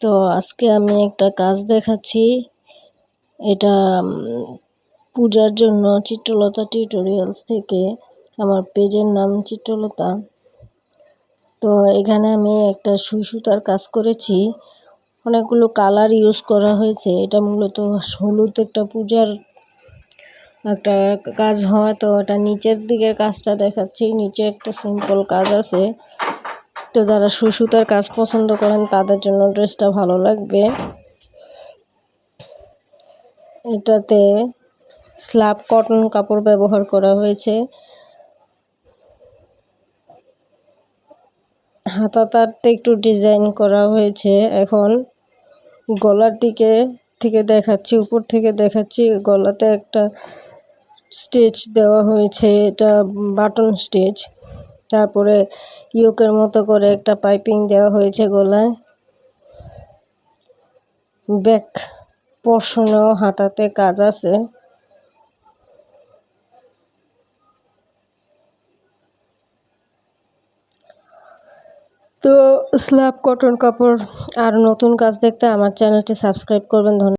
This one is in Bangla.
তো আজকে আমি একটা কাজ দেখাচ্ছি। এটা পূজার জন্য চিত্রলতা টিউটোরিয়ালস থেকে। আমার পেজের নাম চিত্রলতা। তো এখানে আমি একটা সুই সুতার কাজ করেছি। অনেকগুলো কালার ইউজ করা হয়েছে। এটা মূলত হলুদ একটা পূজার একটা কাজ হয়। তো এটা নিচের দিকের কাজটা দেখাচ্ছি। নিচে একটা সিম্পল কাজ আছে। তো যারা সুই সুতার কাজ পছন্দ করেন তাদের জন্য ড্রেসটা ভালো লাগবে। এটাতে স্ল্যাব কটন কাপড় ব্যবহার করা হয়েছে। হাতাতে একটু ডিজাইন করা হয়েছে। এখন গলার দিকে থেকে দেখাচ্ছি, উপর থেকে দেখাচ্ছি। গলাতে একটা স্টিচ দেওয়া হয়েছে, এটা বাটন স্টিচ। তারপরে ইয়োকের মতো করে একটা পাইপিং দেওয়া হয়েছে গলায়। ব্যাক পোর্শনেও হাতাতে কাজ আছে। তো স্ল্যাব কটন কাপড় আর নতুন কাজ দেখতে আমার চ্যানেলটি সাবস্ক্রাইব করবেন। ধন্যবাদ।